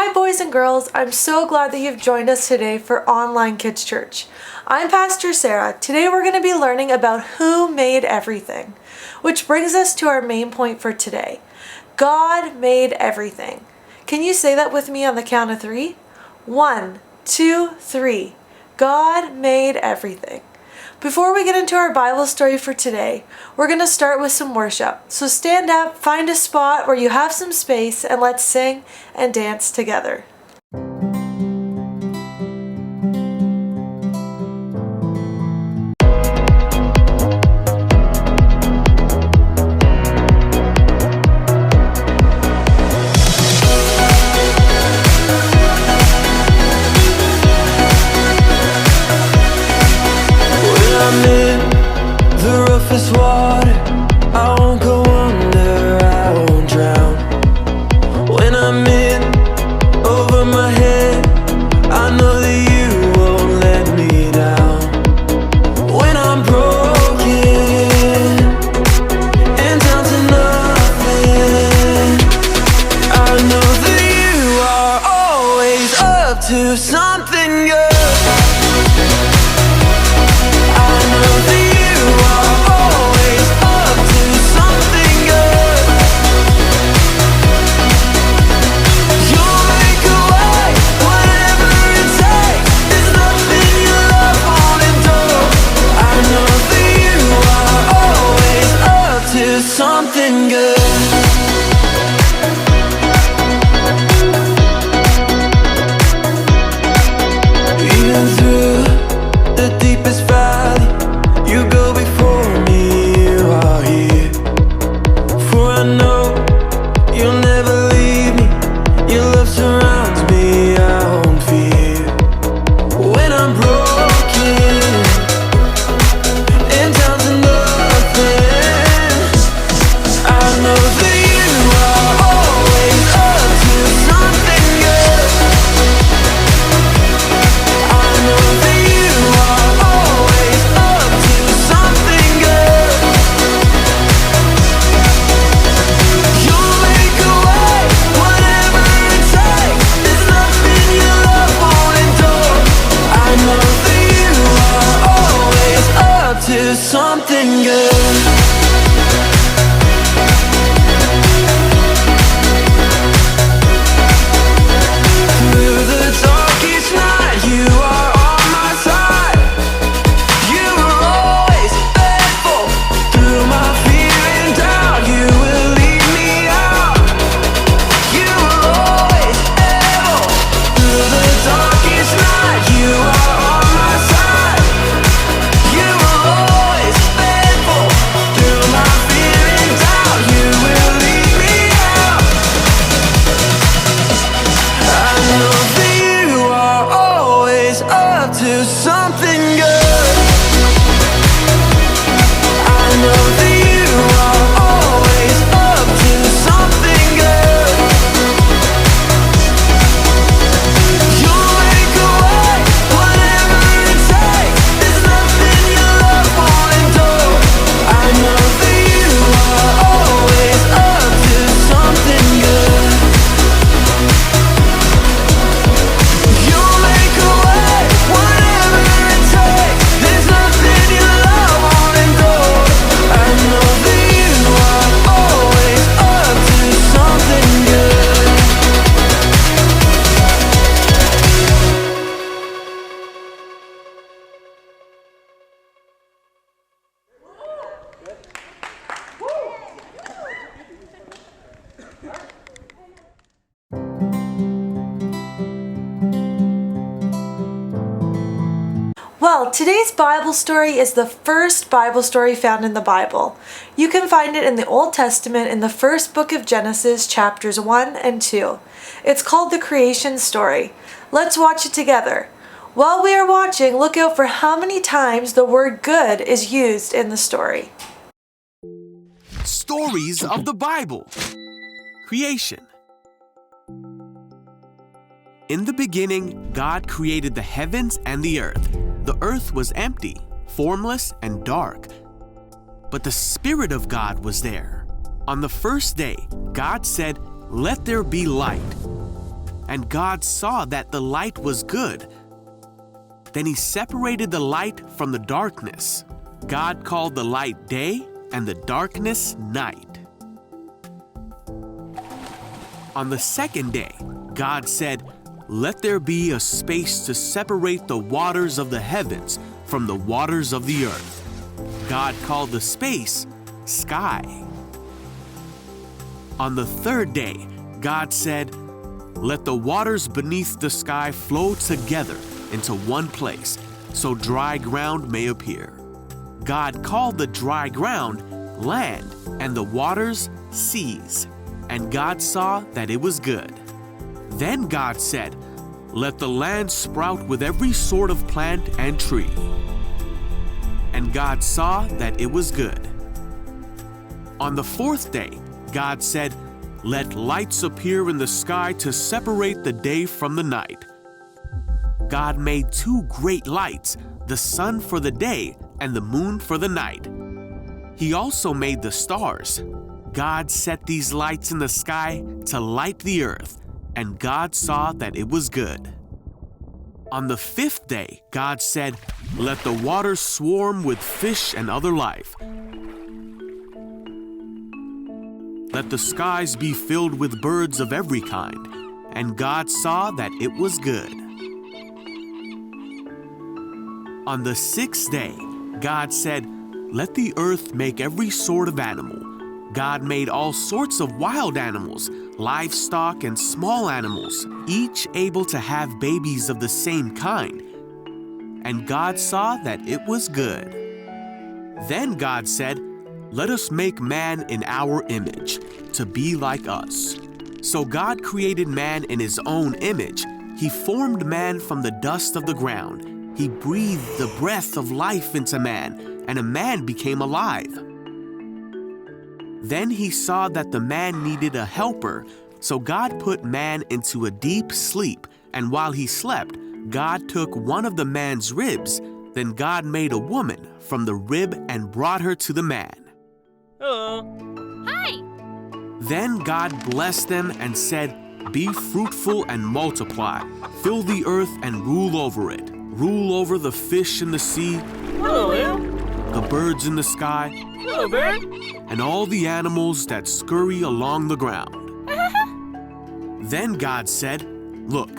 Hi boys and girls, I'm so glad that you've joined us today for Online Kids Church. I'm Pastor Sarah. Today we're going to be learning about who made everything, which brings us to our main point for today. God made everything. Can you say that with me on the count of 3? 1, 2, 3. God made everything. Before we get into our Bible story for today, we're going to start with some worship. So stand up, find a spot where you have some space, and let's sing and dance together. Water, I won't go under, I won't drown. When I'm in over my head, I know that you won't let me down. When I'm broken and down to nothing, I know that you are always up to something good. Something good. Even through the deepest valley, you go before me, you are here. For I know you'll never leave me, your love surrounds me, I won't fear. When I'm broken and down to nothing, I know that you are always up to something good. I know that you are always up to something good. You'll make a way, whatever it takes. There's nothing your love won't endure. I know that you are always up to something good. Well, today's Bible story is the first Bible story found in the Bible. You can find it in the Old Testament in the first book of Genesis, chapters 1 and 2. It's called the creation story. Let's watch it together. While we are watching, look out for how many times the word good is used in the story. Stories of the Bible. Creation. In the beginning, God created the heavens and the earth. The earth was empty, formless, and dark. But the Spirit of God was there. On the first day, God said, "Let there be light." and God saw that the light was good. Then he separated the light from the darkness. God called the light day and the darkness night. On the second day, God said, "Let there be a space to separate the waters of the heavens from the waters of the earth." God called the space sky. On the third day, God said, "Let the waters beneath the sky flow together into one place, so dry ground may appear." God called the dry ground land and the waters seas, and God saw that it was good. Then God said, "Let the land sprout with every sort of plant and tree." And God saw that it was good. On the fourth day, God said, "Let lights appear in the sky to separate the day from the night." God made two great lights, the sun for the day and the moon for the night. He also made the stars. God set these lights in the sky to light the earth, and God saw that it was good. On the fifth day, God said, "Let the waters swarm with fish and other life. Let the skies be filled with birds of every kind." And God saw that it was good. On the sixth day, God said, "Let the earth make every sort of animal." God made all sorts of wild animals, livestock and small animals, each able to have babies of the same kind. And God saw that it was good. Then God said, "Let us make man in our image, to be like us." So God created man in his own image. He formed man from the dust of the ground. He breathed the breath of life into man, and a man became alive. Then he saw that the man needed a helper, so God put man into a deep sleep, and while he slept, God took one of the man's ribs. Then God made a woman from the rib and brought her to the man. Hello. Hi. Then God blessed them and said, "Be fruitful and multiply. Fill the earth and rule over it. Rule over the fish in the sea, Hello, Will. the birds in the sky, Hello, bird. and all the animals that scurry along the ground." Then God said, "Look,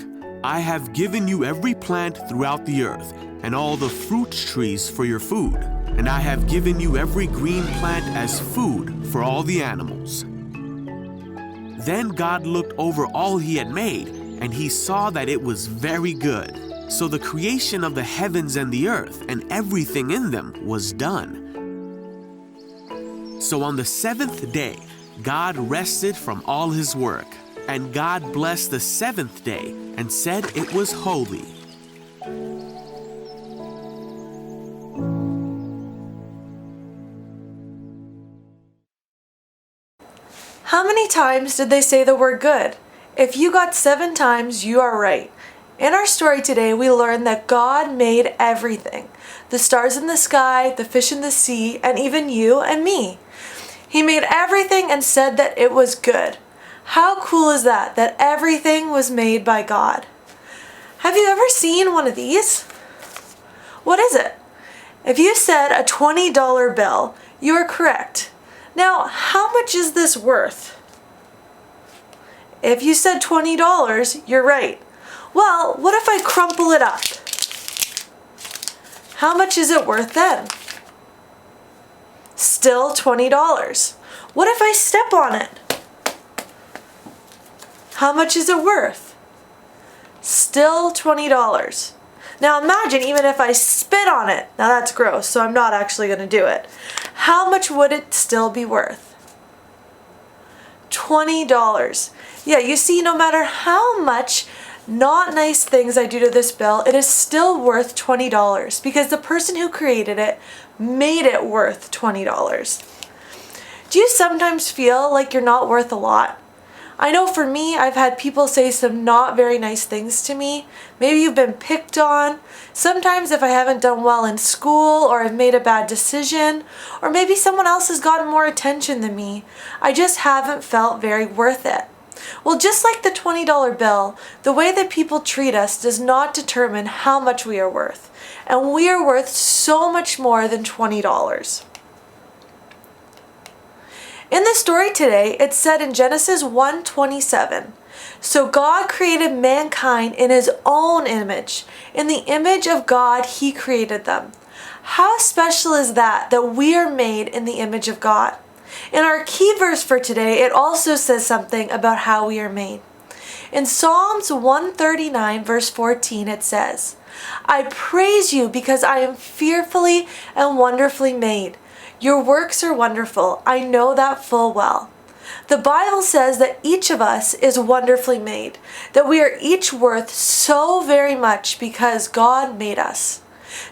I have given you every plant throughout the earth, and all the fruit trees for your food, and I have given you every green plant as food for all the animals." Then God looked over all he had made, and he saw that it was very good. So the creation of the heavens and the earth and everything in them was done. So on the seventh day, God rested from all his work, and God blessed the seventh day and said it was holy. How many times did they say the word good? If you got 7 times, you are right. In our story today, we learned that God made everything. The stars in the sky, the fish in the sea, and even you and me. He made everything and said that it was good. How cool is that everything was made by God? Have you ever seen one of these? What is it? If you said a $20 bill, you are correct. Now, how much is this worth? If you said $20, you're right. Well, what if I crumple it up? How much is it worth then? Still $20. What if I step on it? How much is it worth? Still $20. Now imagine even if I spit on it. Now that's gross, so I'm not actually going to do it. How much would it still be worth? $20. Yeah, you see, no matter how much not nice things I do to this bill, it is still worth $20 because the person who created it made it worth $20. Do you sometimes feel like you're not worth a lot? I know for me, I've had people say some not very nice things to me. Maybe you've been picked on. Sometimes if I haven't done well in school or I've made a bad decision, or maybe someone else has gotten more attention than me, I just haven't felt very worth it. Well, just like the $20 bill, the way that people treat us does not determine how much we are worth. And we are worth so much more than $20. In the story today, it's said in Genesis 1:27, "So God created mankind in his own image. In the image of God, he created them." How special is that we are made in the image of God? In our key verse for today, it also says something about how we are made. In Psalms 139, verse 14, it says, "I praise you because I am fearfully and wonderfully made. Your works are wonderful. I know that full well." The Bible says that each of us is wonderfully made, that we are each worth so very much because God made us.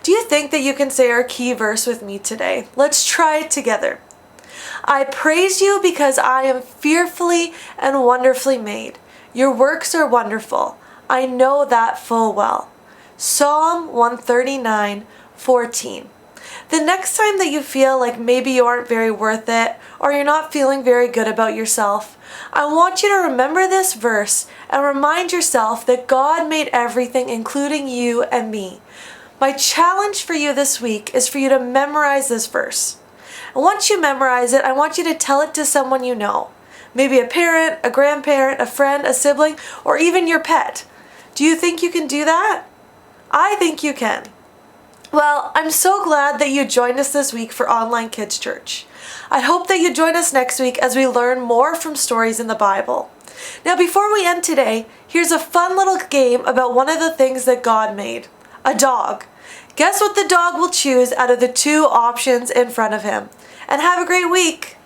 Do you think that you can say our key verse with me today? Let's try it together. I praise you because I am fearfully and wonderfully made. Your works are wonderful. I know that full well. Psalm 139:14. The next time that you feel like maybe you aren't very worth it, or you're not feeling very good about yourself, I want you to remember this verse and remind yourself that God made everything, including you and me. My challenge for you this week is for you to memorize this verse. And once you memorize it, I want you to tell it to someone you know. Maybe a parent, a grandparent, a friend, a sibling, or even your pet. Do you think you can do that? I think you can. Well, I'm so glad that you joined us this week for Online Kids Church. I hope that you join us next week as we learn more from stories in the Bible. Now, before we end today, here's a fun little game about one of the things that God made. A dog. Guess what the dog will choose out of the two options in front of him. And have a great week!